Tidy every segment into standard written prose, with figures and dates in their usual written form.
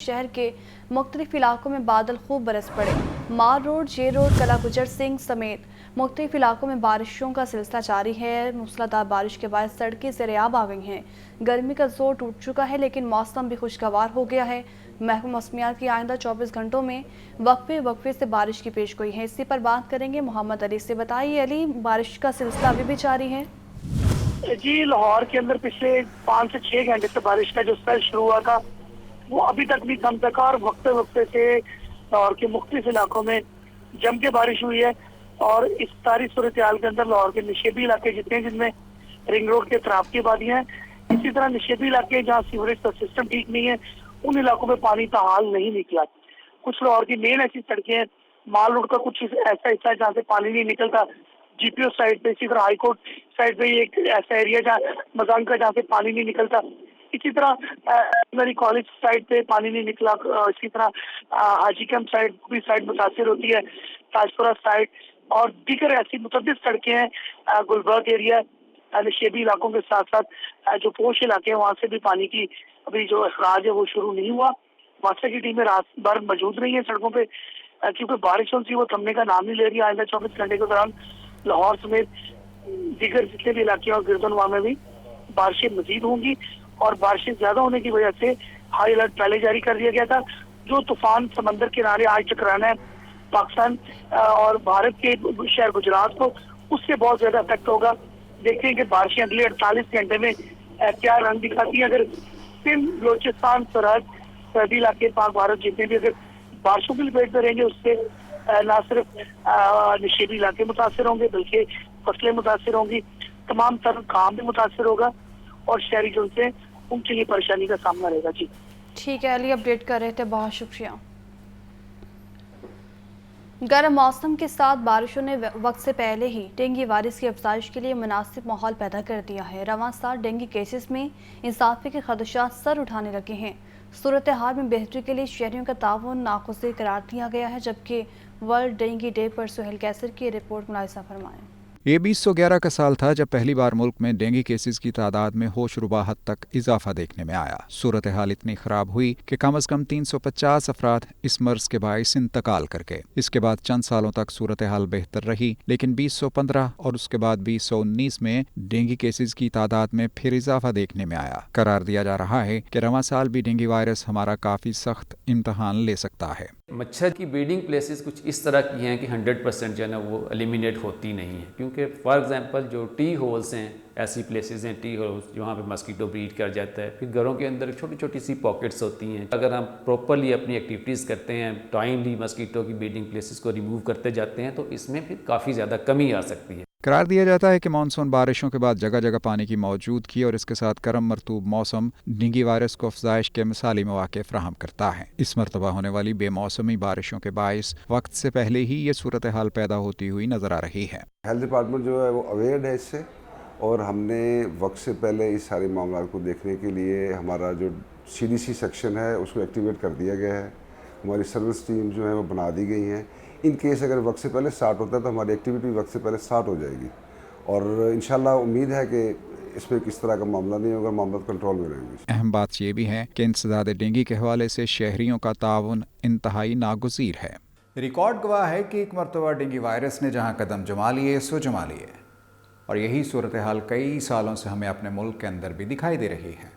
शहर के मुख्तलिफ इलाकों में बादल खूब बरस पड़े। मार रोड, जे रोड, कला गुजर सिंह समेत मुख्तलिफ इलाकों में बारिशों का सिलसिला जारी है। मूसलाधार बारिश के बाद सड़कें ज़ेर-ए-आब आ गई हैं। गर्मी का जोर टूट चुका है, लेकिन मौसम भी खुशगवार हो गया है। महकमा मौसमियात की आइंदा 24 घंटों में वक्फे से बारिश की पेशगोई है। इसी पर बात करेंगे मोहम्मद अली से। बताइए अली, बारिश का सिलसिला अभी भी जारी है? जी, लाहौर के अंदर पिछले 5 से 6 घंटे से बारिश का जो स्पेल शुरू हुआ था वो अभी तक भी कम तक, और वक्फे से लाहौर के मुख्तलिफ इलाकों में जम के बारिश हुई है। और इस सारी सूरत हाल के अंदर लाहौर के निशेबी इलाके जितने हैं, जिनमें रिंग रोड के अतराफ की वादियां हैं, इसी तरह निशेबी इलाके जहाँ सीवरेज का सिस्टम ठीक नहीं है, उन इलाकों में पानी ताहाल नहीं निकला। कुछ लाहौर की मेन ऐसी सड़कें हैं, माल रोड का कुछ ऐसा हिस्सा है जहाँ से पानी नहीं निकलता, जीपीओ साइड पे, इसी तरह हाईकोर्ट साइड पे एक ऐसा एरिया जहाँ मजांग का, जहाँ से पानी नहीं निकलता। इसी तरह कॉलेज साइड पे पानी नहीं निकला। इसी तरह हाजी कैंप साइड भी साइड मुतासिर होती है, ताजपुरा साइड, और दीगर ऐसी मुतअद्दिद सड़कें हैं। गुलबर्ग एरिया, निशेबी इलाकों के साथ साथ जो पोश इलाके हैं, वहाँ से भी पानी की अभी जो अखराज है वो शुरू नहीं हुआ। वासा की टीमें रात भर मौजूद रही है सड़कों पे, क्योंकि बारिशों से वो थमने का नाम नहीं ले रही। आइंदा 24 घंटे के दौरान लाहौर समेत दीगर जितने भी इलाके और गिरदनवा में भी बारिशें मजीद होंगी, और बारिशें ज्यादा होने की वजह से हाई अलर्ट पहले जारी कर दिया गया था। जो तूफान समंदर किनारे आज टकराना है पाकिस्तान और भारत के शहर गुजरात को, उससे बहुत ज्यादा इफेक्ट होगा। देखते हैं कि बारिशें अगले 48 घंटे में क्या रंग दिखाती है। अगर सिंध, बलोचिस्तान, सरहद, सरहदी इलाके, पाक भारत जितने भी अगर बारिशों की लपेट में रहेंगे, उससे न सिर्फ निशेबी इलाके मुतासर होंगे, बल्कि फसलें मुतासर होंगी, तमाम तर काम भी मुतासर होगा, और शहरी जो से उनके लिए परेशानी का सामना रहेगा। जी ठीक है अली, अपडेट कर रहे थे, बहुत शुक्रिया। गर्म मौसम के साथ बारिशों ने वक्त से पहले ही डेंगू वायरस की अफजाइश के लिए मुनासिब माहौल पैदा कर दिया है। रवां साल डेंगू केसेस में इजाफे के खदशात सर उठाने लगे हैं। सूरत हाल में बेहतरी के लिए शहरियों का ताउन नाखुशी करार दिया गया है। जबकि वर्ल्ड डेंगू डे पर सुहेल कैसर की रिपोर्ट मुलाहिजा फरमाएं। ये 2011 का साल था जब पहली बार मुल्क में डेंगू केसेस की तादाद में होशरुबा हद तक इजाफा देखने में आया। सूरत हाल इतनी खराब हुई कि कम अज कम 350 अफराद इस मर्ज के बाइस इंतकाल कर गए। इसके बाद चंद सालों तक सूरत हाल बेहतर रही, लेकिन 2015 और उसके बाद 2019 में डेंगू केसेस की तादाद में फिर इजाफा देखने में आया। करार दिया जा रहा है कि रवां साल भी डेंगू वायरस हमारा काफी सख्त इम्तहान ले सकता है। मच्छर की ब्रीडिंग प्लेसेस कुछ इस तरह की हैं कि 100% जो है ना वो एलिमिनेट होती नहीं है, क्योंकि फॉर एग्जांपल जो टी होल्स हैं, ऐसी प्लेसेस हैं टी होल्स जहाँ पे मस्कीटो ब्रीड कर जाता है। फिर घरों के अंदर छोटी छोटी सी पॉकेट्स होती हैं। अगर हम प्रॉपरली अपनी एक्टिविटीज़ करते हैं, टाइमली मस्कीटो की ब्रीडिंग प्लेसेस को रिमूव करते जाते हैं, तो इसमें फिर काफ़ी ज़्यादा कमी आ सकती है। करार दिया जाता है कि मानसून बारिशों के बाद जगह जगह पानी की मौजूदगी और इसके साथ गर्म मरतूब मौसम डेंगू वायरस को अफजाइश के मिसाली मौके फराहम करता है। इस मरतबा होने वाली बेमौसमी बारिशों के बाइस वक्त से पहले ही ये सूरत हाल पैदा होती हुई नजर आ रही है। हेल्थ डिपार्टमेंट जो है वो अवेयर है इससे, और हमने वक्त से पहले इस सारे मामला को देखने के लिए हमारा जो CDC सेक्शन है उसको एक्टिवेट कर दिया गया है। हमारी सर्विस टीम जो है वो बना दी गई हैं। इन केस अगर वक्त से पहले स्टार्ट होता है तो हमारी एक्टिविटी वक्त से पहले स्टार्ट हो जाएगी, और इंशाल्लाह उम्मीद है कि इसमें किस तरह का मामला नहीं होगा, मामला कंट्रोल में रहेंगे। अहम बात ये भी है कि इंसदाद डेंगू के हवाले से शहरियों का ताउन इंतहाई नागुज़ीर है। रिकॉर्ड गवाह है कि एक मरतबा डेंगू वायरस ने जहाँ कदम जमा लिए सो जमा लिए, और यही सूरत हाल कई सालों से हमें अपने मुल्क के अंदर भी दिखाई दे रही है।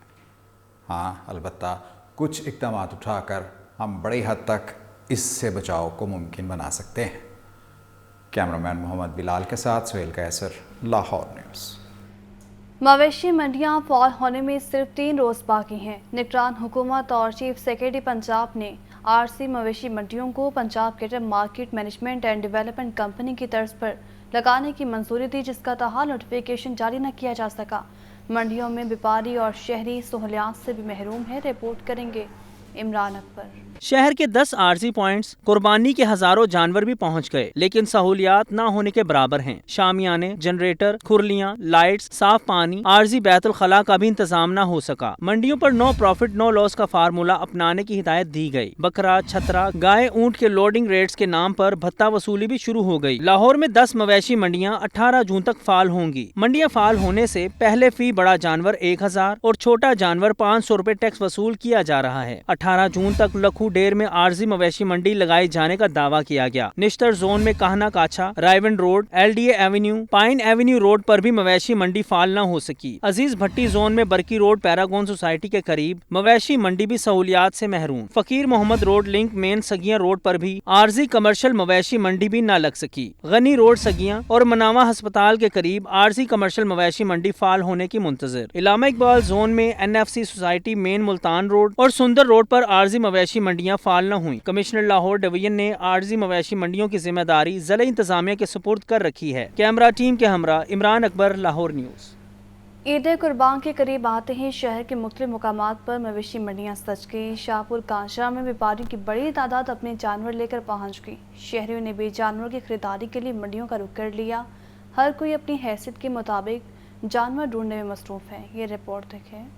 हाँ, अलबत्ता कुछ इक़दाम उठाकर हम बड़ी हद तक इससे बचाव को मुमकिन बना सकते हैं। कैमरामैन मोहम्मद बिलाल के साथ सुहेल कैसर, लाहौर न्यूज़। मवेशी मंडियां फॉल होने में सिर्फ 3 रोज बाकी हैं। निगरान हुकूमत और चीफ सेक्रेटरी पंजाब ने RC मवेशी मंडियों को Punjab cattle market management and development company की तर्ज पर लगाने की मंजूरी दी, जिसका ताहाल नोटिफिकेशन जारी न किया जा सका। मंडियों में व्यापारी और शहरी सहूलियात से भी महरूम है। रिपोर्ट करेंगे इमरान अकबर। शहर के 10 आरजी पॉइंट्स कुर्बानी के हजारों जानवर भी पहुंच गए, लेकिन सहूलियात ना होने के बराबर हैं। शामियाने, जनरेटर, खुरलियां, लाइट्स, साफ पानी, आरजी बैतुल खला का भी इंतजाम ना हो सका। मंडियों पर नो प्रॉफिट नो लॉस का फार्मूला अपनाने की हिदायत दी गई। बकरा, छतरा, गाय, ऊंट के लोडिंग रेट्स के नाम पर भत्ता वसूली भी शुरू हो गई। लाहौर में 10 मवेशी मंडियां 18 जून तक फाल होंगी। मंडियां फाल होने से पहले फी बड़ा जानवर 1000 और छोटा जानवर 500 रुपए टैक्स वसूल किया जा रहा है। 18 जून तक लखू डेर में आरजी मवेशी मंडी लगाए जाने का दावा किया गया। निश्तर जोन में Kahna Kachha, Raiwind road, LDA avenue, pine avenue road पर भी मवेशी मंडी फाल न हो सकी। अजीज भट्टी जोन में बरकी रोड पैरागोन सोसाइटी के करीब मवेशी मंडी भी सहूलियात से महरूम। फकीर मोहम्मद रोड लिंक मेन सगिया रोड पर भी आरजी कमर्शियल मवेशी मंडी भी न लग सकी। गनी रोड सगिया और मनावा अस्पताल के करीब आरजी कमर्शियल मवेशी मंडी फाल होने की मुंतजर। इलामा इकबाल जोन में NFC society main Multan road और सुंदर रोड पर आरजी मवेशी मंडियां फाल न हुई। कमिश्नर लाहौर डिवीजन ने आरजी मवेशी मंडियों की जिम्मेदारी जिला इंतजामिया के सुपुर्द कर रखी है। कैमरा टीम के हमरा इमरान अकबर, लाहौर न्यूज़। ईद कुर्बान के करीब आते ही शहर के मुख्तलिफ मुकामात पर मवेशी मंडियां सज गई। शाहपुर कांशरा में व्यापारियों की बड़ी तादाद अपने जानवर लेकर पहुंच गई। शहरियों ने भी जानवरों की खरीदारी के लिए मंडियों का रुख कर लिया। हर कोई अपनी हैसियत के मुताबिक जानवर ढूंढने में मसरूफ है। ये रिपोर्ट देखें।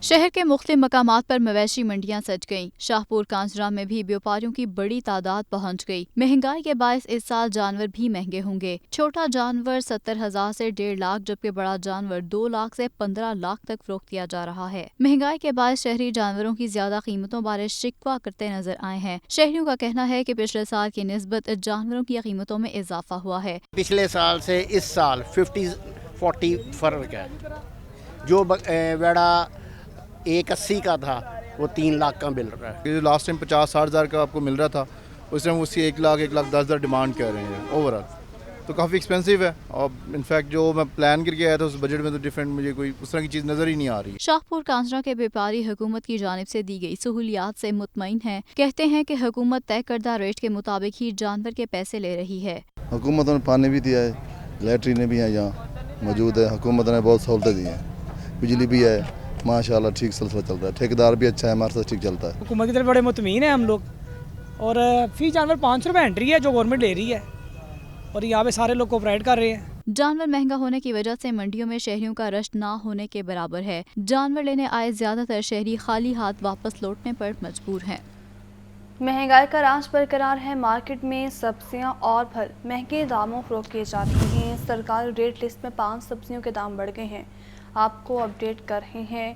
शहर के मुख्तलिफ मकामात पर मवेशी मंडियां सज गईं। शाहपुर कांजरा में भी व्यापारियों की बड़ी तादाद पहुंच गई। महंगाई के बायस इस साल जानवर भी महंगे होंगे। छोटा जानवर 70,000 से 1.5 लाख, जबकि बड़ा जानवर 2 लाख से 15 लाख तक फरोख्त किया जा रहा है। महंगाई के बायस शहरी जानवरों की ज्यादा कीमतों बारे शिकवा करते नजर आए हैं। शहरियों का कहना है कि पिछले साल की निस्बत जानवरों की कीमतों में इजाफा हुआ है। पिछले साल से इस साल 50-40 फर्क है। जो बेड़ा 180 का था वो 3 लाख का मिल रहा है। लास्ट टाइम 50-60 हज़ार का आपको मिल रहा था, उस टाइम उसकी 1 लाख 10,000 डिमांड कर रहे हैं ओवरऑल, तो काफ़ी एक्सपेंसिव है। और इनफैक्ट जो मैं प्लान करके आया था उस बजट में तो डिफरेंट मुझे कोई उस तरह की चीज़ नज़र ही नहीं आ रही। शाहपुर कांजरा के व्यापारी हुकूमत की जानिब से दी गई सहूलियात से मुतमईन हैं। कहते हैं कि हुकूमत तय करदा रेट के मुताबिक ही जानवर के पैसे ले रही है। हुकूमत ने पानी भी दिया है, लैट्रीन भी है यहाँ मौजूद है, हुकूमत ने बहुत सहूलतें दी हैं, बिजली भी है, माशाल्लाह ठीक सिलसिला चल रहा है। ठेकेदार भी अच्छा है, हमारे साथ ठीक चलता है। हुकूमत की तरफ बड़े मुतमीन है हम लोग। और फी जानवर 500 रुपये एंट्री है जो गवर्नमेंट ले रही है, और यहाँ पे सारे लोग कोऑपरेट कर रहे हैं। जानवर महंगा होने की वजह से मंडियों में शहरियों का रश ना होने के बराबर है। जानवर लेने आए ज्यादातर शहरी खाली हाथ वापस लौटने पर मजबूर हैं। महंगाई का राज बरकरार है। मार्केट में सब्जियां और फल महंगे दामों फरोख्त किए जा रहे हैं। सरकारी रेट लिस्ट में 5 सब्जियों के दाम बढ़ गए हैं। आपको अपडेट कर रहे हैं।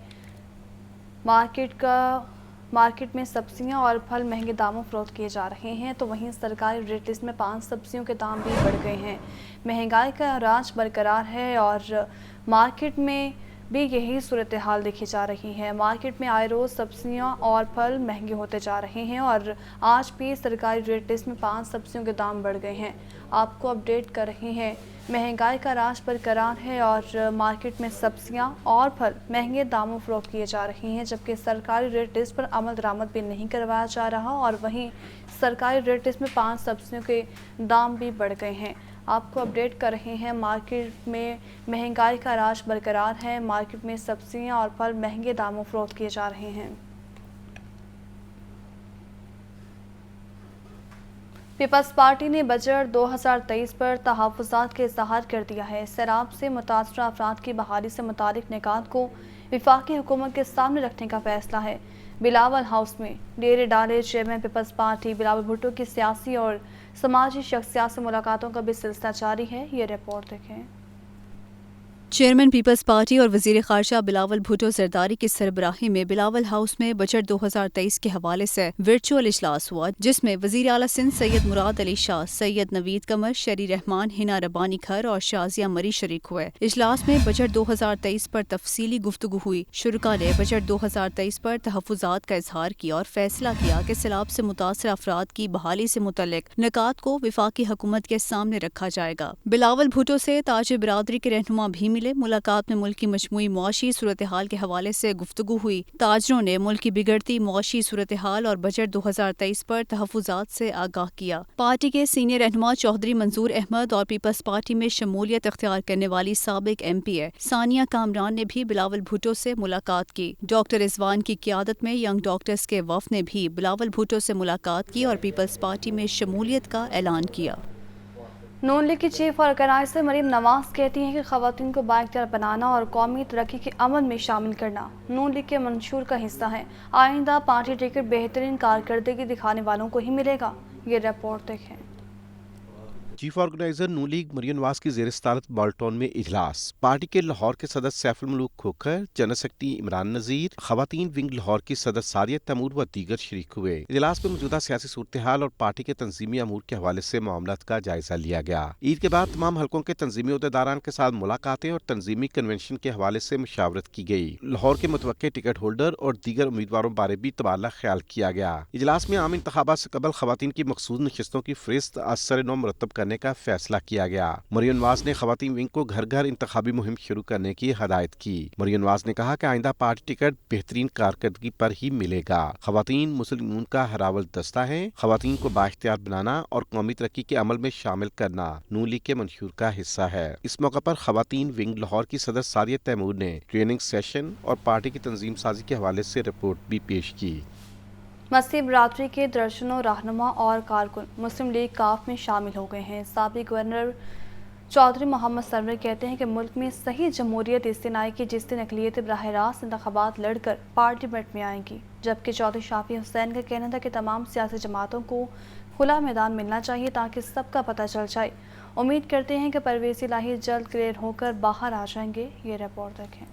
मार्केट में सब्जियां और फल महंगे दामों फरोख्त किए जा रहे हैं, तो वहीं सरकारी रेट लिस्ट में 5 सब्जियों के दाम भी बढ़ गए हैं। महंगाई का राज बरकरार है और मार्केट में भी यही सूरत हाल देखी जा रही है। मार्केट में आए रोज़ सब्जियां और फल महंगे होते जा रहे हैं और आज भी सरकारी रेट लिस्ट में 5 सब्जियों के दाम बढ़ गए हैं। आपको अपडेट कर रहे हैं। महंगाई का राज बरकरार है और मार्केट में सब्जियां और फल महंगे दामों फरोख्त किए जा रहे हैं, जबकि सरकारी रेट लिस्ट पर अमल दरामद भी नहीं करवाया जा रहा और वहीं सरकारी रेट लिस्ट में 5 सब्जियों के दाम भी बढ़ गए हैं। आपको अपडेट कर रहे हैं। मार्केट में महंगाई का राज बरकरार है। मार्केट में सब्जियां और फल महंगे दामों फरोख्त किए जा रहे हैं। पीपल्स पार्टी ने बजट 2023 पर तहफ़्फ़ुज़ात के इज़हार कर दिया है। सैलाब से मुतासरा अफराद की बहाली से मुतालिक निकात को वफाकी हुकूमत के सामने रखने का फैसला है। बिलावल हाउस में डेरे डाले चेयरमैन पीपल्स पार्टी बिलावल भुट्टो की सियासी और समाजी शख्सियात से मुलाकातों का भी सिलसिला जारी है। ये रिपोर्ट देखें। चेयरमैन पीपल्स पार्टी और वज़ीर ख़ारजा बिलावल भुट्टो ज़रदारी की सरबराही में बिलावल हाउस में बजट 2023 के हवाले से वर्चुअल इजलास हुआ, जिसमें वज़ीर आला सिंध सैयद मुराद अली शाह, सैयद नवीद कमर, शरी रहमान, हिना रब्बानी खर और शाजिया मरी शरीक हुए। इजलास में बजट 2023 पर तफसीली गुफ्तगू हुई। शुरका ने बजट 2023 पर तहफ़्फ़ुज़ात का इजहार किया और फैसला किया कि सैलाब से मुतासर अफराद की बहाली से मुतल्लिक निकात को वफाकी हुकूमत के सामने रखा जाएगा। बिलावल भुट्टो से ताजिर बिरादरी के रहनुमा भी मिले। मुलाकात में मुल्क की मजमूई मुआशी सूरत हाल के हवाले से गुफ्तगू हुई। ताजरों ने मुल्क की बिगड़ती मुआशी सूरत हाल और बजट 2023 पर तहफ़्फ़ुज़ात से आगाह किया। पार्टी के सीनियर रहनुमा चौधरी मंजूर अहमद और पीपल्स पार्टी में शमूलियत इख्तियार करने वाली साबिक MP सानिया कामरान ने भी बिलावल भुट्टो से मुलाकात की। डॉक्टर रिजवान की क़ियादत में यंग डॉक्टर्स के वफ़द ने भी बिलावल भुट्टो से मुलाकात की और पीपल्स पार्टी में शमूलियत का ऐलान किया। नून लीग की चीफ ऑर्गेनाइजर मरीम नवाज कहती हैं कि ख़वातीन को बाइख्तियार बनाना और कौमी तरक्की के अमल में शामिल करना नून लीग के मंशूर का हिस्सा है। आइंदा पार्टी टिकट बेहतरीन कारकर्दगी दिखाने वालों को ही मिलेगा। ये रिपोर्ट देखें। चीफ ऑर्गेनाइजर नू लीग मरियम नवाज की ज़ेर सदारत बाल्टॉन में इजलास। पार्टी के लाहौर के सदर सैफुल मलूक खोखर, जनरल सेक्रेटरी इमरान नज़ीर, खवातीन विंग लाहौर की सदर सारिया तैमूर व दीगर शरीक हुए। इजलास में मौजूदा सियासी सूरत हाल और पार्टी के तंजीमी अमूर के हवाले से मामलात का जायजा लिया गया। ईद के बाद तमाम हलकों के तंजीमी अहदेदारान के साथ मुलाकातें और तंजीमी कन्वेंशन के हवाले से मुशावरत की गई। लाहौर के मुतवक्के टिकट होल्डर और दीगर उम्मीदवारों बारे भी तबादला ख्याल किया गया। इजलास में आम इंतखाबात से कबल खवातीन की मखसूस नशिस्तों की फहरिस्त असर नौ मुरतब करने का फैसला किया गया। मरियम नवाज ने खवातीन विंग को घर घर इंतखाबी मुहिम शुरू करने की हदायत की। मरियम नवाज ने कहा कि आइंदा पार्टी टिकट बेहतरीन कारकर्दगी पर ही मिलेगा। खवातीन मुस्लिम नून का हरावल दस्ता है। खवातीन को बाइख्तियार बनाना और कौमी तरक्की के अमल में शामिल करना नून लीग के मंशूर का हिस्सा है। इस मौके पर खवातीन विंग लाहौर की सदर सारिया तैमूर ने ट्रेनिंग सेशन और पार्टी की तंजीम साजी के हवाले से रिपोर्ट भी पेश की। मसीह बरादरी के दर्जनों रहनुमा और कारकुन मुस्लिम लीग काफ में शामिल हो गए हैं। साबिक गवर्नर चौधरी मोहम्मद सरवर कहते हैं कि मुल्क में सही जमहूरियत इस दिन आएगी जिस दिन अक़लियत बराह रास्त इंतखाबात लड़कर पार्लियामेंट में आएंगी। जबकि चौधरी शाफी हुसैन का कहना था कि तमाम सियासी जमातों को खुला मैदान मिलना चाहिए ताकि सबका पता चल जाए। उम्मीद करते हैं कि परवेज़ इलाही जल्द क्लियर होकर बाहर आ जाएंगे। ये रिपोर्ट देखें।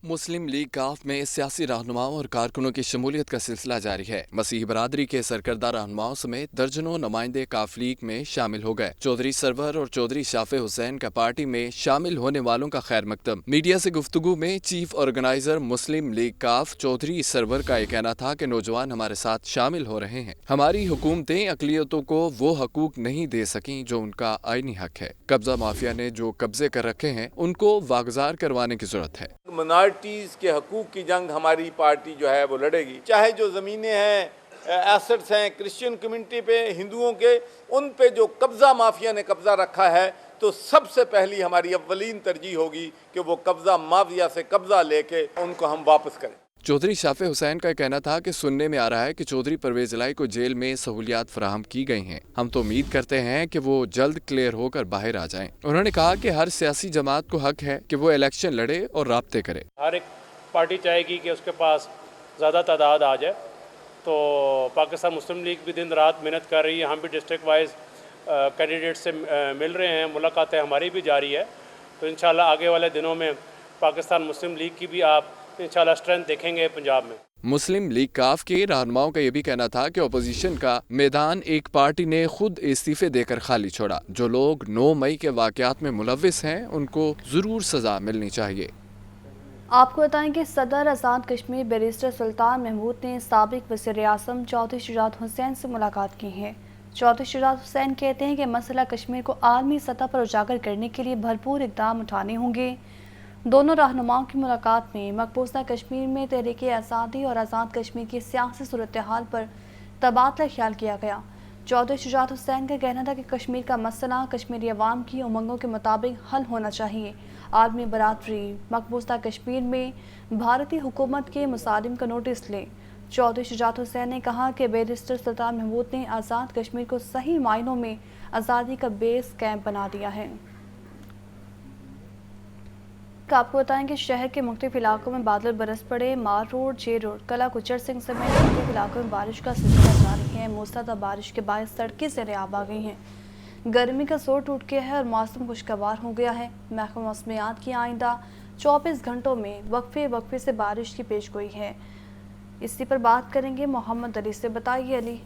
मुस्लिम लीग काफ में सियासी रहनुमाओं और कारकुनों की शमूलियत का सिलसिला जारी है। मसीही बरादरी के सरकर्दा रहनुमाओं समेत दर्जनों नुमाइंदे काफ लीग में शामिल हो गए। चौधरी सरवर और चौधरी शाफे हुसैन का पार्टी में शामिल होने वालों का खैर मकदम। मीडिया से गुफ्तगू में चीफ ऑर्गेनाइजर मुस्लिम लीग काफ चौधरी सरवर का यह कहना था कि नौजवान हमारे साथ शामिल हो रहे हैं। हमारी हुकूमतें अक़लियतों को वो हकूक नहीं दे सकी जो उनका आईनी हक है। कब्जा माफिया ने जो कब्जे कर रखे हैं उनको वागजार करवाने की जरूरत है। माइनॉरिटीज़ के हकूक़ की जंग हमारी पार्टी जो है वो लड़ेगी। चाहे जो ज़मीनें हैं, एसेट्स हैं क्रिश्चियन कम्युनिटी पे, हिंदुओं के, उन पे जो कब्ज़ा माफिया ने कब्ज़ा रखा है, तो सबसे पहली हमारी अव्वलीन तरजीह होगी कि वो कब्ज़ा माफिया से कब्ज़ा लेके उनको हम वापस करें। चौधरी शाफे हुसैन का कहना था कि सुनने में आ रहा है कि चौधरी परवेज़ इलाही को जेल में सहूलियात फराहम की गई हैं। हम तो उम्मीद करते हैं कि वो जल्द क्लियर होकर बाहर आ जाएं। उन्होंने कहा कि हर सियासी जमात को हक है कि वो इलेक्शन लड़े और राब्ते करे। हर एक पार्टी चाहेगी कि उसके पास ज़्यादा तादाद आ जाए, तो पाकिस्तान मुस्लिम लीग भी दिन रात मेहनत कर रही है। हम भी डिस्ट्रिक्ट वाइज कैंडिडेट से मिल रहे हैं, मुलाकातें हमारी भी जारी है। तो इंशाल्लाह आगे वाले दिनों में पाकिस्तान मुस्लिम लीग की भी आप इंशाल्लाह स्ट्रेंथ देखेंगे पंजाब में। मुस्लिम लीग काफ के रहनुमाओं का यह भी कहना था कि अपोजिशन का मैदान एक पार्टी ने खुद इस्तीफे देकर खाली छोड़ा। जो लोग 9 मई के वाक़यात में मुलव्विस हैं उनको ज़रूर सज़ा मिलनी चाहिए। आपको बताएं कि सदर आज़ाद कश्मीर बैरिस्टर सुल्तान महमूद ने साबिक वज़ीर-ए-आज़म चौधरी शुजात हुसैन से मुलाकात की है। चौधरी शुजात हुसैन कहते हैं कि मसला कश्मीर को आलमी सतह पर उजागर करने के लिए भरपूर इक़दाम उठाने होंगे। दोनों रहनुमाओं की मुलाकात में मकबूजा कश्मीर में तहरीक आज़ादी और आज़ाद कश्मीर की सियासी सूरत हाल पर तबादला ख्याल किया गया। चौधरी शुजात हुसैन का कहना था कि कश्मीर का मसला कश्मीरी अवाम की उमंगों के मुताबिक हल होना चाहिए। आलमी बरादरी मकबूजा कश्मीर में भारतीय हुकूमत के मुसालिम का नोटिस ले। चौधरी शुजात हुसैन ने कहा कि बैरिस्टर सुल्तान महमूद ने आज़ाद कश्मीर को सही मायनों में आज़ादी का बेस कैंप बना दिया है। आपको बताएं कि शहर के मुख्तलिफ इलाकों में बादल बरस पड़े। मार रोड, जे रोड, कला गुजर सिंह समेत मुख्तलिफ इलाकों में बारिश का सिलसिला जारी है। मूसलाधार बारिश के बाद सड़कें सरेआब आ गई हैं। गर्मी का जोर टूट गया है और मौसम खुशगवार हो गया है। महकमा मौसमियात की आइंदा 24 घंटों में वक्फे से बारिश की पेशगोई है। इसी पर बात करेंगे मोहम्मद अली से। बताइए अली।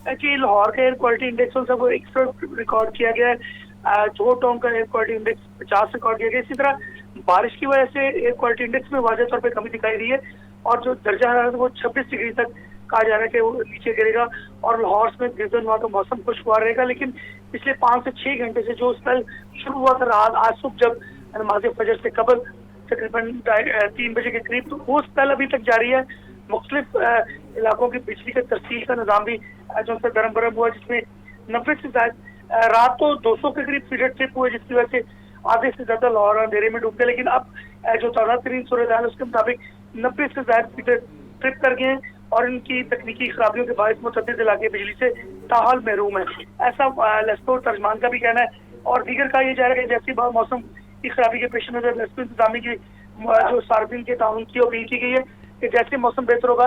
जी, लाहौर का एयर क्वालिटी इंडेक्स 100 रिकॉर्ड किया गया है। जोटोंग का एयर क्वालिटी इंडेक्स 50 रिकॉर्ड किया गया। इसी तरह बारिश की वजह से एयर क्वालिटी इंडेक्स में वाज़ेह तौर पे कमी दिखाई दी है और जो दर्जा है वो 26 डिग्री तक कहा जा रहा है कि वो नीचे गिरेगा और लाहौर में दिन हुआ तो मौसम खुशगवार रहेगा। लेकिन पिछले 5 से 6 घंटे से जो स्पेल शुरू हुआ था रात आज सुबह जब नमाज़ फजर से कबल तकरीबन 3 बजे के करीब, तो वो स्पेल अभी तक जारी है। मुख्तलिफ इलाकों की बिजली का तरसील का निज़ाम भी जो गरम गरम हुआ, जिसमें 90 से ज्यादा रात तो 200 के करीब फीडर ट्रिप हुए, जिसकी वजह से आधे से ज्यादा लाहौर अंधेरे में डूब गए। लेकिन अब जो ताज़ा तरीन सूरत हाल उसके मुताबिक 90 से ज्यादा फीडर ट्रिप कर गए हैं और इनकी तकनीकी खराबियों के बायस मुतअद्दिद इलाके बिजली से ताहाल महरूम है, ऐसा लश्कर तर्जमान का भी कहना है। और दीगर का ये जा रहा है कि जैसे मौसम की खराबी के पेश नजर लश्कर इंतजामी की जो सार्फिन के ताउन की अपील की गई है कि जैसे मौसम बेहतर होगा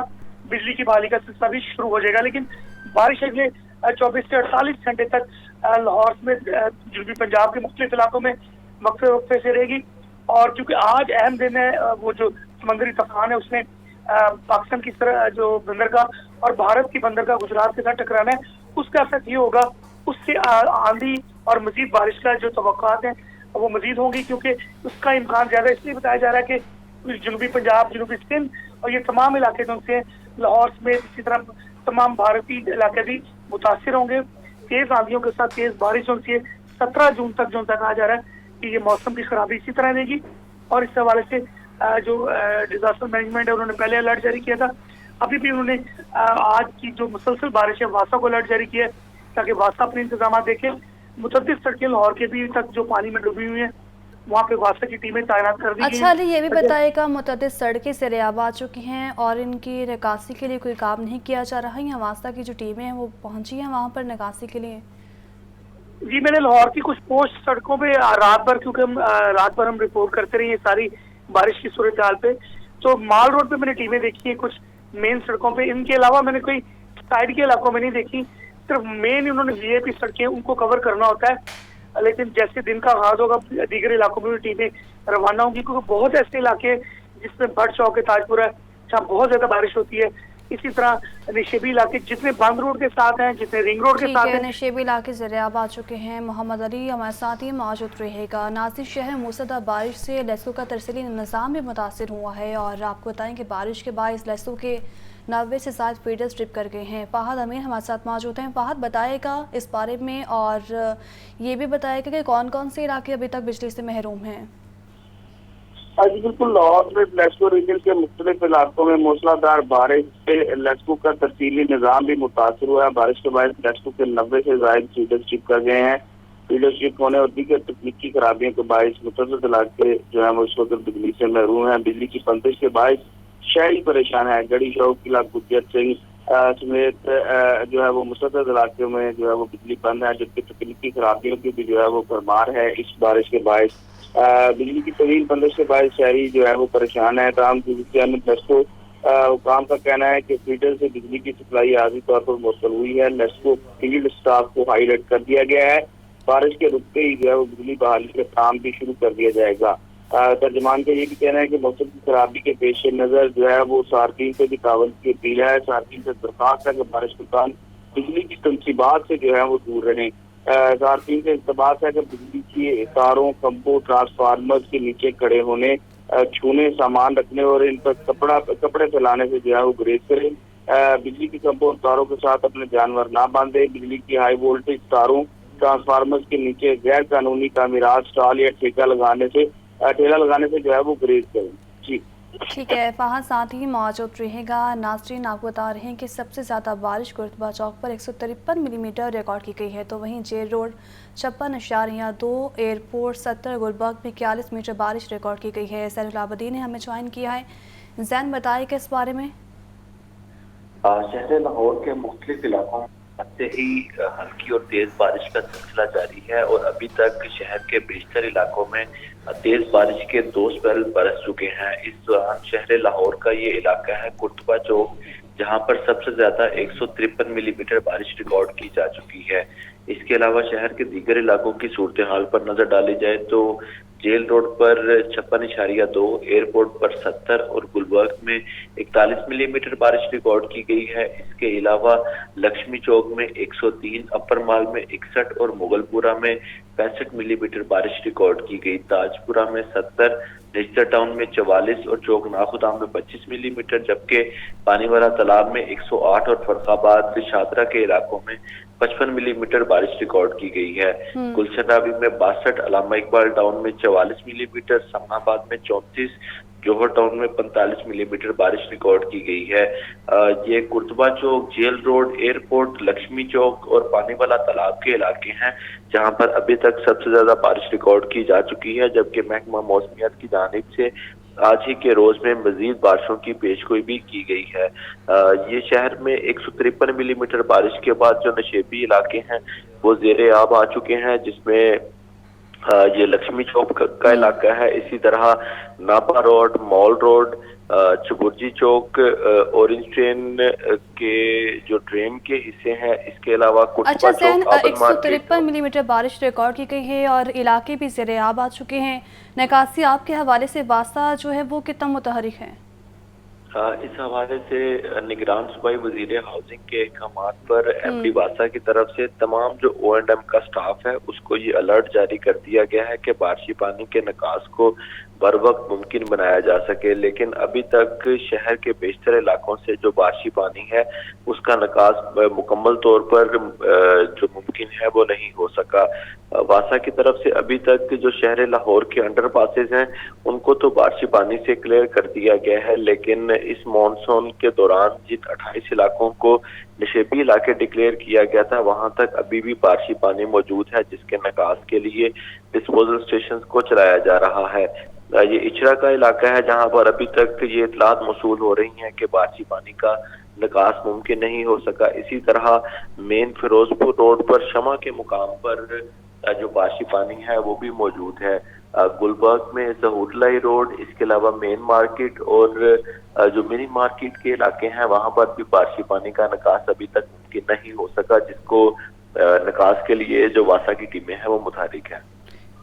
बिजली की बहाली का सिलसिला भी शुरू हो जाएगा। लेकिन बारिश अगले 24 से 48 घंटे तक लाहौर में जनूबी पंजाब के मुख्तलिफ इलाकों में वक्फे वक्फे से रहेगी। और चूंकि आज अहम दिन है, वो जो समंदरी तूफान है उसने पाकिस्तान की तरह जो बंदरगाह और भारत की बंदरगाह गुजरात के साथ टकराना है, उसका असर ये होगा, उससे आंधी और मजीद बारिश का जो तवक्कात हैं वो मजीद होंगी, क्योंकि उसका इम्कान ज़्यादा इसलिए बताया जा रहा है कि जनूबी पंजाब, जनूबी सिंध और ये तमाम इलाके जो उनसे लाहौर में इसी तरह तमाम भारतीय इलाके भी मुतासर होंगे। तेज़ आंधियों के साथ तेज़ बारिश होती है। 17 जून तक जो कहा जा रहा है कि ये मौसम की खराबी इसी तरह रहेगी। और इस हवाले से जो डिजास्टर मैनेजमेंट है उन्होंने पहले अलर्ट जारी किया था, अभी भी उन्होंने आज की जो मुसलसल बारिश है वासा को अलर्ट जारी किया है ताकि वासा अपने इंतजाम देखे। मुतअद्दिद सड़कें लाहौर के भी तक जो पानी में डूबी हुई हैं वहाँ पे वासा की टीमें तैनात कर दी गई। अच्छा अली, ये भी बताइएगा, मुतअद्दिद सड़कें सरेआब आ चुकी हैं और इनकी निकासी के लिए कोई काम नहीं किया जा रहा है, या वासा की जो टीमें हैं वो पहुँची हैं वहाँ पर निकासी के लिए? जी, मैंने लाहौर की कुछ पोस्ट सड़कों पे रात भर, क्योंकि हम रात भर हम रिपोर्ट करते रहे सारी बारिश की सूरत हाल पे, तो माल रोड पे मैंने टीमें देखी है कुछ मेन सड़कों पे। इनके अलावा मैंने कोई साइड के इलाकों में नहीं देखी, सिर्फ मेन उन्होंने वीआईपी सड़कें उनको कवर करना होता है। लेकिन जैसे दिन का आगाज होगा दीगर इलाकों में भी टीमें रवाना होंगी, क्योंकि बहुत ऐसे इलाके हैं जिसमें भट चौक है, ताजपुरा है, जहाँ बहुत ज्यादा बारिश होती है। इसी तरह निशेबी इलाके जितने बंद रोड के साथ हैं, जितने रिंग रोड के साथ हैं, निशेबी इलाके ज़रियाब आ चुके हैं। मोहम्मद अली हमारे साथ ही मौजूद रहेगा। नासिर शहर मूसलाधार बारिश से लेसो का तरसीली निज़ाम भी मुतासर हुआ है और आपको बताएं कि बारिश के बायस लेसो के 90 से ज़ायद फीडर्स ट्रिप कर गए हैं। फहद अमीर हमारे साथ मौजूद हैं। फहद बताएगा इस बारे में और ये भी बताएगा कि कौन कौन से इलाके अभी तक बिजली से महरूम हैं। जी बिल्कुल, लाहौर में लेस्को रीजन के मुख्तलिफ इलाकों में मूसलाधार बारिश से लेस्को का तरसीली निज़ाम भी मुतासर हुआ है। बारिश के बाद लेस्को के 90 से ज़ायद फीडर्स ट्रिप कर गए हैं। फीडर्स ट्रिप होने और दीगर तकनीकी खराबियों के बायस मुतअद्दिद इलाके जो है वो इस वक्त बिजली से महरूम हैं। बिजली की बंदिश के बायस शहरी परेशान है। गढ़ी चौक, किला गुज्जर सिंह समेत जो है वो मुतअद्दिद इलाकों में जो है वो बिजली बंद है, जबकि तकनीकी खराबियों की भी जो है वो भरमार है। इस बारिश के बायस बिजली की तवील बंदिश के बाद शहरी जो है वो परेशान है। तमाम लेस्को हुकाम का कहना है कि फीडर से बिजली की सप्लाई आर्जी तौर पर मौसूल हुई है। लेस्को फील्ड स्टाफ को हाई अलर्ट कर दिया गया है। बारिश के रुकते ही जो है वो बिजली बहाली का काम भी शुरू कर दिया जाएगा। तर्जमान का ये भी कहना है कि मौसम की खराबी के पेश नज़र जो है वो सार्फिन से भी तावन की अपील है। सार्फिन से दरख्वास्त है कि बारिश के दौरान बिजली की तनसीबात से जो है वो दूर रहें। सार्फिन से इस्तबास है कि बिजली की तारों, खंभों, ट्रांसफार्मर के नीचे खड़े होने, छूने, सामान रखने और इन पर कपड़े फैलाने से जो है वो गुरेज करें। बिजली की खंभों और तारों के साथ अपने जानवर ना बांधे। बिजली की हाई वोल्टेज तारों, ट्रांसफार्मर के नीचे गैर कानूनी तामीरात, स्टॉल या ठेला लगाने से जो है वो गुरेज करें। जी ठीक है फहद, साथ ही मौजूद रहेगा। नाज़रीन आपको बता रहे हैं कि सबसे ज़्यादा बारिश गुरुद्बा चौक पर 153 मिलीमीटर रिकॉर्ड की गई है, तो वहीं जेल रोड 56.2, एयरपोर्ट 70, गुलबर्ग में 41 मीटर बारिश रिकॉर्ड की गई है। सैनुलाबदी ने हमें ज्वाइन किया है। जैन बताइए कि इस बारे में। शहर लाहौर के मुख्तलिफ इलाकों से ही हल्की और तेज बारिश का सिलसिला जारी है और अभी तक शहर के बेशतर इलाकों में तेज बारिश के 2 स्पेल बरस चुके हैं। इस दौरान शहर लाहौर का ये इलाका है कुर्तबा चौक, जहां पर सबसे ज्यादा 153 मिलीमीटर बारिश रिकॉर्ड की जा चुकी है। इसके अलावा शहर के दीगर इलाकों की सूरत हाल पर नजर डाली जाए तो जेल रोड पर 56.2, एयरपोर्ट पर 70 और गुलबर्ग में 41 मिलीमीटर बारिश रिकॉर्ड की गई है। इसके अलावा लक्ष्मी चौक में 103, अपर माल में 61 और मुगलपुरा में 65 मिलीमीटर बारिश रिकॉर्ड की गई। ताजपुरा में 70, नेस्टर टाउन में 44 और चौक नाखुदा में 25 मिलीमीटर, जबकि पानीवाला तालाब में 108 और फरखाबाद शादरा के इलाकों में 55 मिलीमीटर बारिश रिकॉर्ड की गई है। गुलशन रावी में 62, अलामा इकबाल टाउन में 44 मिलीमीटर, समनाबाद में 34, जोहर टाउन में 45 मिलीमीटर बारिश रिकॉर्ड की गई है। ये कुर्तबा चौक, जेल रोड, एयरपोर्ट, लक्ष्मी चौक और पानीवाला तालाब के इलाके हैं जहां पर अभी तक सबसे ज्यादा बारिश रिकॉर्ड की जा चुकी है, जबकि महकमा मौसमियात की जानिब से आज ही के रोज में मजीद बारिशों की पेशगोई भी की गई है। ये शहर में 153 मिलीमीटर बारिश के बाद जो नशेबी इलाके हैं वो ज़ेरे आब आ चुके हैं, जिसमें ये लक्ष्मी चौक का इलाका है। इसी तरह नापा रोड, मॉल रोड, चबुर्जी चौक ऑरेंज ट्रेन के जो ड्रेन के हिस्से हैं, इसके अलावा अच्छा सैन 153 मिलीमीटर बारिश रिकॉर्ड की गई है और इलाके भी ज़ेर-ए-आब आ चुके हैं। निकासी आप के हवाले से वास्ता जो है वो कितना मुतहरिक है? इस हवाले से निगरान सूबाई वजीर हाउसिंग के अहकामात पर एमडी वासा की तरफ से तमाम जो O&M का स्टाफ है उसको ये अलर्ट जारी कर दिया गया है कि बारिशी पानी के निकास को बर वक्त मुमकिन बनाया जा सके, लेकिन अभी तक शहर के बेशतर इलाकों से जो बारिशी पानी है उसका निकास मुकम्मल तौर पर जो मुमकिन है वो नहीं हो सका। वासा की तरफ से अभी तक जो शहर लाहौर के अंडर पासेज हैं उनको तो बारिशी पानी से क्लियर कर दिया गया है, लेकिन इस मॉनसून के दौरान जिन 28 इलाकों को नशेबी इलाके डिक्लेयर किया गया था वहां तक अभी भी बारिशी पानी मौजूद है, जिसके निकास के लिए डिस्पोजल स्टेशन को चलाया जा रहा है। ये इचरा का इलाका है जहां पर अभी तक ये इतलात मौसूल हो रही हैं कि बारिशी पानी का निकास मुमकिन नहीं हो सका। इसी तरह मेन फिरोजपुर रोड पर शमा के मुकाम पर जो बारिशी पानी है वो भी मौजूद है। गुलबर्ग में सहूटलाई रोड, इसके अलावा मेन मार्केट और जो मिनी मार्केट के इलाके हैं वहां पर भी बारिशी पानी का निकास अभी तक मुमकिन नहीं हो सका, जिसको निकास के लिए जो वासा की टीमें हैं वो मुतहरिक है।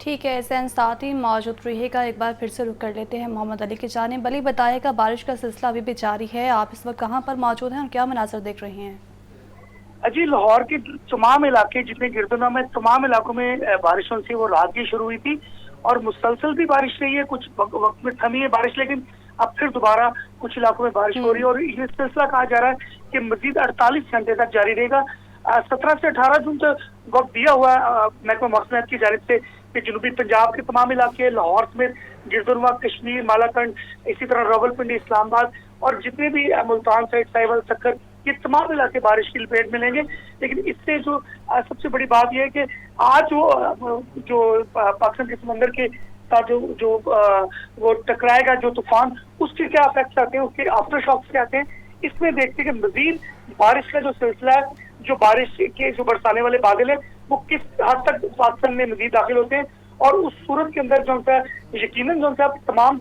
ठीक है सैन, साथ ही मौजूद रहेगा। एक बार फिर से रुक कर लेते हैं मोहम्मद अली की जानिब। अली बताएगा, बारिश का सिलसिला अभी भी जारी है, आप इस वक्त कहाँ पर मौजूद हैं और क्या मनाज़र देख रहे हैं? जी, लाहौर के तमाम इलाके जितने गिरदुना में तमाम इलाकों में बारिश से वो रात की शुरू हुई थी और मुसलसल भी बारिश रही है। कुछ वक्त में थमी है बारिश, लेकिन अब फिर दोबारा कुछ इलाकों में बारिश हो रही है और ये सिलसिला कहा जा रहा है कि मजीद 48 घंटे तक जारी रहेगा। 17 से 18 जून तक वक्त दिया हुआ है महकमा मौसमियात की जानिब से कि जनूबी पंजाब के तमाम इलाके, लाहौर समेत गिरदुनवा, कश्मीर, मालाकंड, इसी तरह रावलपिंडी, इस्लामाबाद और जितने भी मुल्तान साइड, साहिवाल, सक्कर, ये तमाम इलाके बारिश की लपेट में लेंगे। लेकिन इससे जो सबसे बड़ी बात यह है कि आज जो पाकिस्तान के समंदर के साथ जो वो टकराएगा जो तूफान, उसके क्या इफेक्ट्स आते हैं, उसके आफ्टर शॉक्स क्या आते हैं, इसमें देखते हैं कि मजीद बारिश का जो सिलसिला है, जो बारिश के जो बरसाने वाले बादल है वो किस हद तक पाकिस्तान में मजीद दाखिल होते हैं और उस सूरत के अंदर जो यकीनन जो तमाम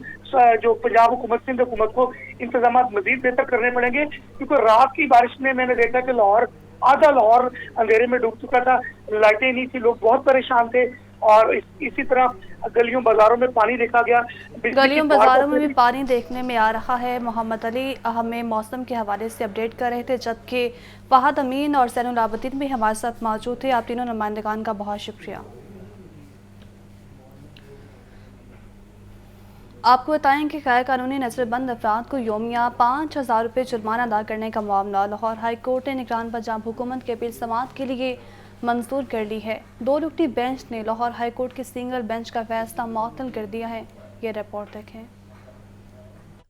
जो पंजाब हुकूमत, सिंध हुकूमत को इंतजाम मजीद बेहतर करने पड़ेंगे, क्योंकि रात की बारिश में मैंने देखा कि लाहौर, आधा लाहौर अंधेरे में डूब चुका था, लाइटें नहीं थी, लोग बहुत परेशान थे और इसी तरह गलियों बाजारों में पानी देखा गया। गलियों बाजारों में भी पानी देखने में आ रहा है। मोहम्मद अली हमें मौसम के हवाले से अपडेट कर रहे थे, जबकि फहद अमीन और सैनुल आबदीन भी हमारे साथ मौजूद थे। आप तीनों नुमाइंदगान का बहुत शुक्रिया। आपको बताएं कि गैर कानूनी नजरबंद अफराद को योमिया 5000 रुपये जुर्माना अदा करने का मामला लाहौर हाई कोर्ट ने निगरान पंजाब हुकूमत के अपील समाअत के लिए मंजूर कर ली है। 2 रुकनी बेंच ने लाहौर हाई कोर्ट के सिंगल बेंच का फैसला मुअत्तल कर दिया है। ये रिपोर्ट देखें।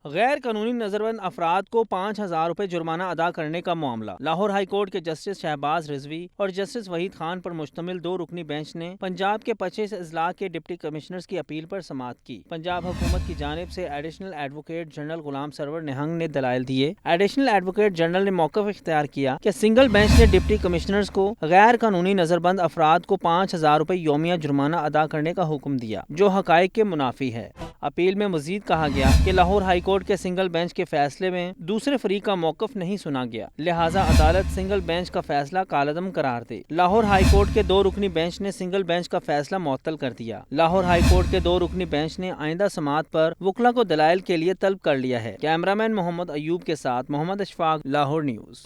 गैर कानूनी नजरबंद अफराद को 5000 रुपये जुर्माना अदा करने का मामला लाहौर हाई कोर्ट के जस्टिस शहबाज रिजवी और जस्टिस वहीद खान पर मुश्तमिल 2 रुकनी बेंच ने पंजाब के 25 अजला के डिप्टी कमिश्नर्स की अपील पर समाअत की। पंजाब हुकूमत की जानिब से एडिशनल एडवोकेट जनरल गुलाम सरवर निहंग ने दलाइल दिए। एडिशनल एडवोकेट जनरल ने मौक़िफ़ इख्तियार किया कि सिंगल बेंच ने डिप्टी कमिश्नर्स को गैर कानूनी नजरबंद अफराद को 5000 रुपये योमिया जुर्माना अदा करने का हुक्म दिया, जो हक़ाइक़ के मुनाफी है। अपील में मजीद कहा गया कि लाहौर हाई कोर्ट के सिंगल बेंच के फैसले में दूसरे फरीक का मौक़िफ़ नहीं सुना गया, लिहाजा अदालत सिंगल बेंच का फैसला कालअदम करार दे। लाहौर हाई कोर्ट के 2 रुकनी बेंच ने सिंगल बेंच का फैसला मुअत्तल कर दिया। लाहौर हाई कोर्ट के 2 रुकनी बेंच ने आइंदा समाअत पर वकला को दलाइल के लिए तलब कर लिया है। कैमरामैन मोहम्मद अयूब के साथ मोहम्मद अशफाक, लाहौर न्यूज़।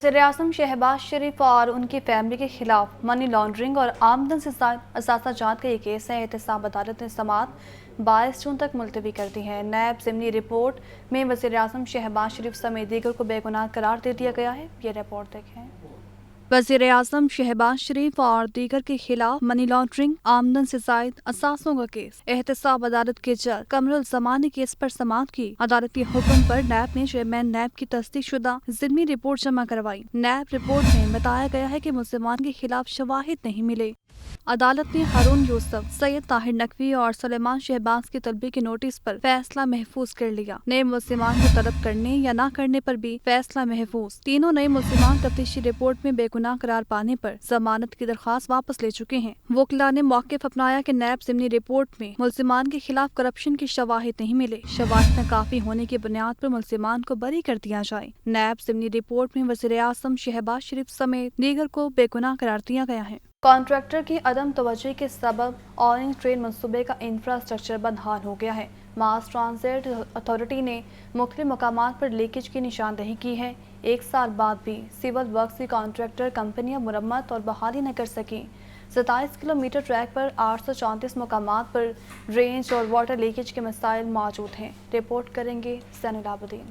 वज़ीर-ए-आज़म शहबाज शरीफ और उनकी फैमिली के खिलाफ मनी लॉन्ड्रिंग और आमदन से असासा जात का ये केस है। एहतसाब अदालत ने समाअत 22 जून तक मुलतवी कर दी है। नैब ज़िमनी रिपोर्ट में वज़ीर-ए-आज़म शहबाज शरीफ समेत दीगर को बेगुनाह करार दे दिया गया है। ये रिपोर्ट देखें। वज़ीर-ए-आज़म शहबाज शरीफ और दीगर के खिलाफ मनी लॉन्ड्रिंग, आमदन से ज़ायद असासों का केस। एहतसाब अदालत के जज कमरुल ज़मान ने केस पर समाअत की। अदालत के हुक्म पर नैब ने चेयरमैन नैब की तस्दीक शुदा ज़िमनी रिपोर्ट जमा करवाई। नैब रिपोर्ट में बताया गया है कि मुल्ज़िमान के खिलाफ शवाहिद नहीं मिले। अदालत ने हारून यूसुफ, सैयद ताहिर नकवी और सलेमान शहबाज की तलबी के नोटिस पर फैसला महफूज कर लिया। नए मुल्जिमान को तलब करने या ना करने पर भी फैसला महफूज। तीनों नए मुल्जिमान तफ्तीशी रिपोर्ट में बेगुनाह करार पाने पर जमानत की दरख्वास्त वापस ले चुके हैं। वकीला ने मौक़िफ़ अपनाया कि नैब ज़िमनी रिपोर्ट में मुल्जिमान के खिलाफ करप्शन की शवाहिद नहीं मिले। शवाहिद नाकाफी होने की बुनियाद पर मुल्जिमान को बरी कर दिया जाए। नैब ज़िमनी रिपोर्ट में वज़ीर-ए-आज़म शहबाज शरीफ समेत दीगर को बेगुनाह करार दिया गया है। कॉन्ट्रैक्टर की अदम तवज्जो के सबब ऑरेंज ट्रेन मंसूबे का इंफ्रास्ट्रक्चर बदहाल हो गया है। मास ट्रांजिट अथॉरिटी ने मुख्तलिफ मकामात पर लीकेज की निशानदही की है। एक साल बाद भी सिविल वर्क्स की कॉन्ट्रैक्टर कंपनियां मुरम्मत और बहाली न कर सकी। 27 किलोमीटर ट्रैक पर 834 मकामात पर ड्रेनेज और वाटर लीकेज के मसाइल मौजूद हैं। रिपोर्ट करेंगे सैनुल आबदीन।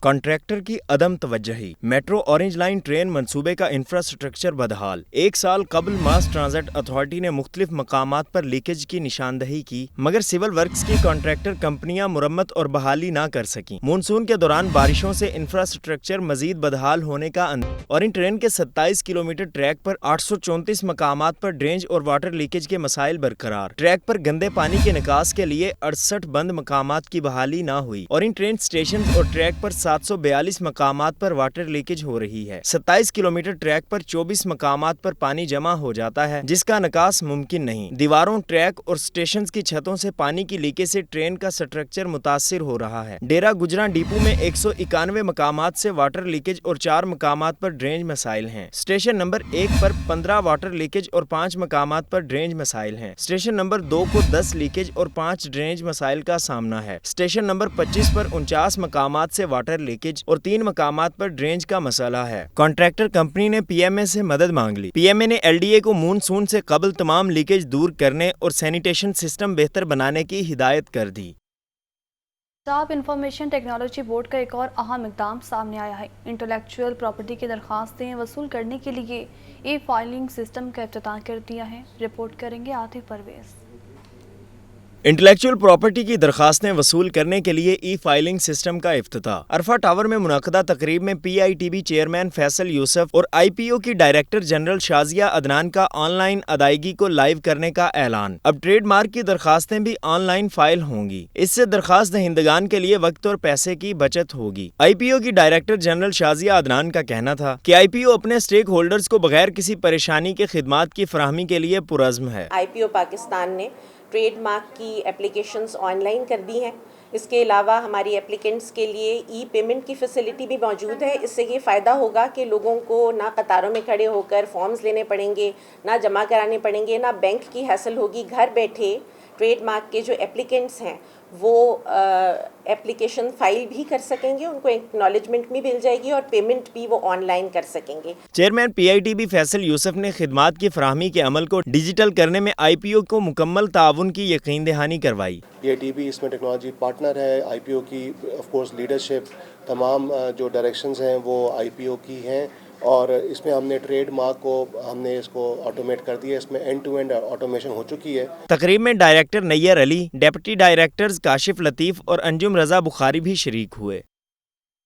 कॉन्ट्रैक्टर की अदम तवज्जही, मेट्रो ऑरेंज लाइन ट्रेन मंसूबे का इंफ्रास्ट्रक्चर बदहाल। एक साल कबल मास ट्रांजिट अथॉरिटी ने मुख्तलिफ मकामात पर लीकेज की निशानदही की, मगर सिविल वर्क्स की कॉन्ट्रैक्टर कंपनियां मुरम्मत और बहाली ना कर सकी। मानसून के दौरान बारिशों से इंफ्रास्ट्रक्चर मजीद बदहाल होने का और इन ट्रेन के 27 किलोमीटर ट्रैक पर 834 मकामात पर ड्रेनेज और वाटर लीकेज के मसाइल बरकरार। ट्रैक पर गंदे पानी के निकास के लिए 68 बंद मकामात की बहाली ना हुई और इन ट्रेन स्टेशन और ट्रैक पर 742 मकामात पर वाटर लीकेज हो रही है। 27 किलोमीटर ट्रैक पर 24 मकामात पर पानी जमा हो जाता है, जिसका निकास मुमकिन नहीं। दीवारों, ट्रैक और स्टेशन की छतों से पानी की लीकेज से ट्रेन का स्ट्रक्चर मुतासिर हो रहा है। डेरा गुजरा डिपो में 191 मकामात से वाटर लीकेज और 4 मकामात पर ड्रेनेज मसाइल हैं। स्टेशन नंबर 1 पर 15 वाटर लीकेज और 5 मकामात पर ड्रेनेज मसाइल हैं। स्टेशन नंबर 2 को 10 लीकेज और 5 ड्रेनेज मसाइल का सामना है। स्टेशन नंबर 25 पर 49 मकामात से वाटर लीकेज और 3 मकामात पर ड्रेनेज का मसला है। कॉन्ट्रैक्टर कंपनी ने पीएमए से मदद मांग ली। पीएमए ने एलडीए को मानसून से कबल तमाम लीकेज दूर करने और सैनिटेशन सिस्टम बेहतर बनाने की हिदायत कर दी। पंजाब इंफॉर्मेशन टेक्नोलॉजी बोर्ड का एक और अहम इक़दाम सामने आया है। इंटेलेक्चुअल प्रॉपर्टी की दरख्वास्तें वसूल करने के लिए ई फाइलिंग सिस्टम का इफ्तिताह कर दिया है। रिपोर्ट करेंगे आतिफ परवेज। इंटेलेक्चुअल प्रॉपर्टी की दरखास्तें वसूल करने के लिए ई फाइलिंग सिस्टम का इफ्तिताह। अरफा टावर में मुनाक़दा तकरीब में PITB चेयरमैन फैसल यूसुफ और IPO की डायरेक्टर जनरल शाजिया अदनान का ऑनलाइन अदायगी को लाइव करने का ऐलान। अब ट्रेड मार्क की दरखास्तें भी ऑनलाइन फाइल होंगी। इससे दरखास्त दहिंदगान के लिए वक्त और पैसे की बचत होगी। IPO की डायरेक्टर जनरल शाजिया अदनान का कहना था कि IPO अपने स्टेक होल्डर्स को बगैर किसी परेशानी के खिदमात की फराहमी के लिए पुरज़्म है। IPO पाकिस्तान ने ट्रेड मार्क की एप्लीकेशंस ऑनलाइन कर दी हैं। इसके अलावा हमारी एप्लीकेंट्स के लिए ई पेमेंट की फैसिलिटी भी मौजूद है। इससे ये फ़ायदा होगा कि लोगों को ना कतारों में खड़े होकर फॉर्म्स लेने पड़ेंगे, ना जमा कराने पड़ेंगे, ना बैंक की हैसल होगी। घर बैठे ट्रेड मार्क के जो एप्लीकेंट्स हैं वो एप्लीकेशन फाइल भी कर सकेंगे, उनको एक्नॉलेजमेंट भी मिल जाएगी और पेमेंट भी वो ऑनलाइन कर सकेंगे। चेयरमैन PITB फैसल यूसुफ ने खिदमात की फराहमी के अमल को डिजिटल करने में IPO को मुकम्मल ताउन की यकीन दहानी करवाई। PITB इसमें टेक्नोलॉजी पार्टनर है। IPO की ऑफ कोर्स लीडरशिप, तमाम जो डायरेक्शंस हैं वो IPO की हैं और इसमें हमने ट्रेड मार्क को हमने इसको ऑटोमेट कर दिया। इसमें एंड टू एंड ऑटोमेशन हो चुकी है। तकरीब में director Nayyar Ali, deputy directors Kashif Latif और अंजुम रजा बुखारी भी शरीक हुए।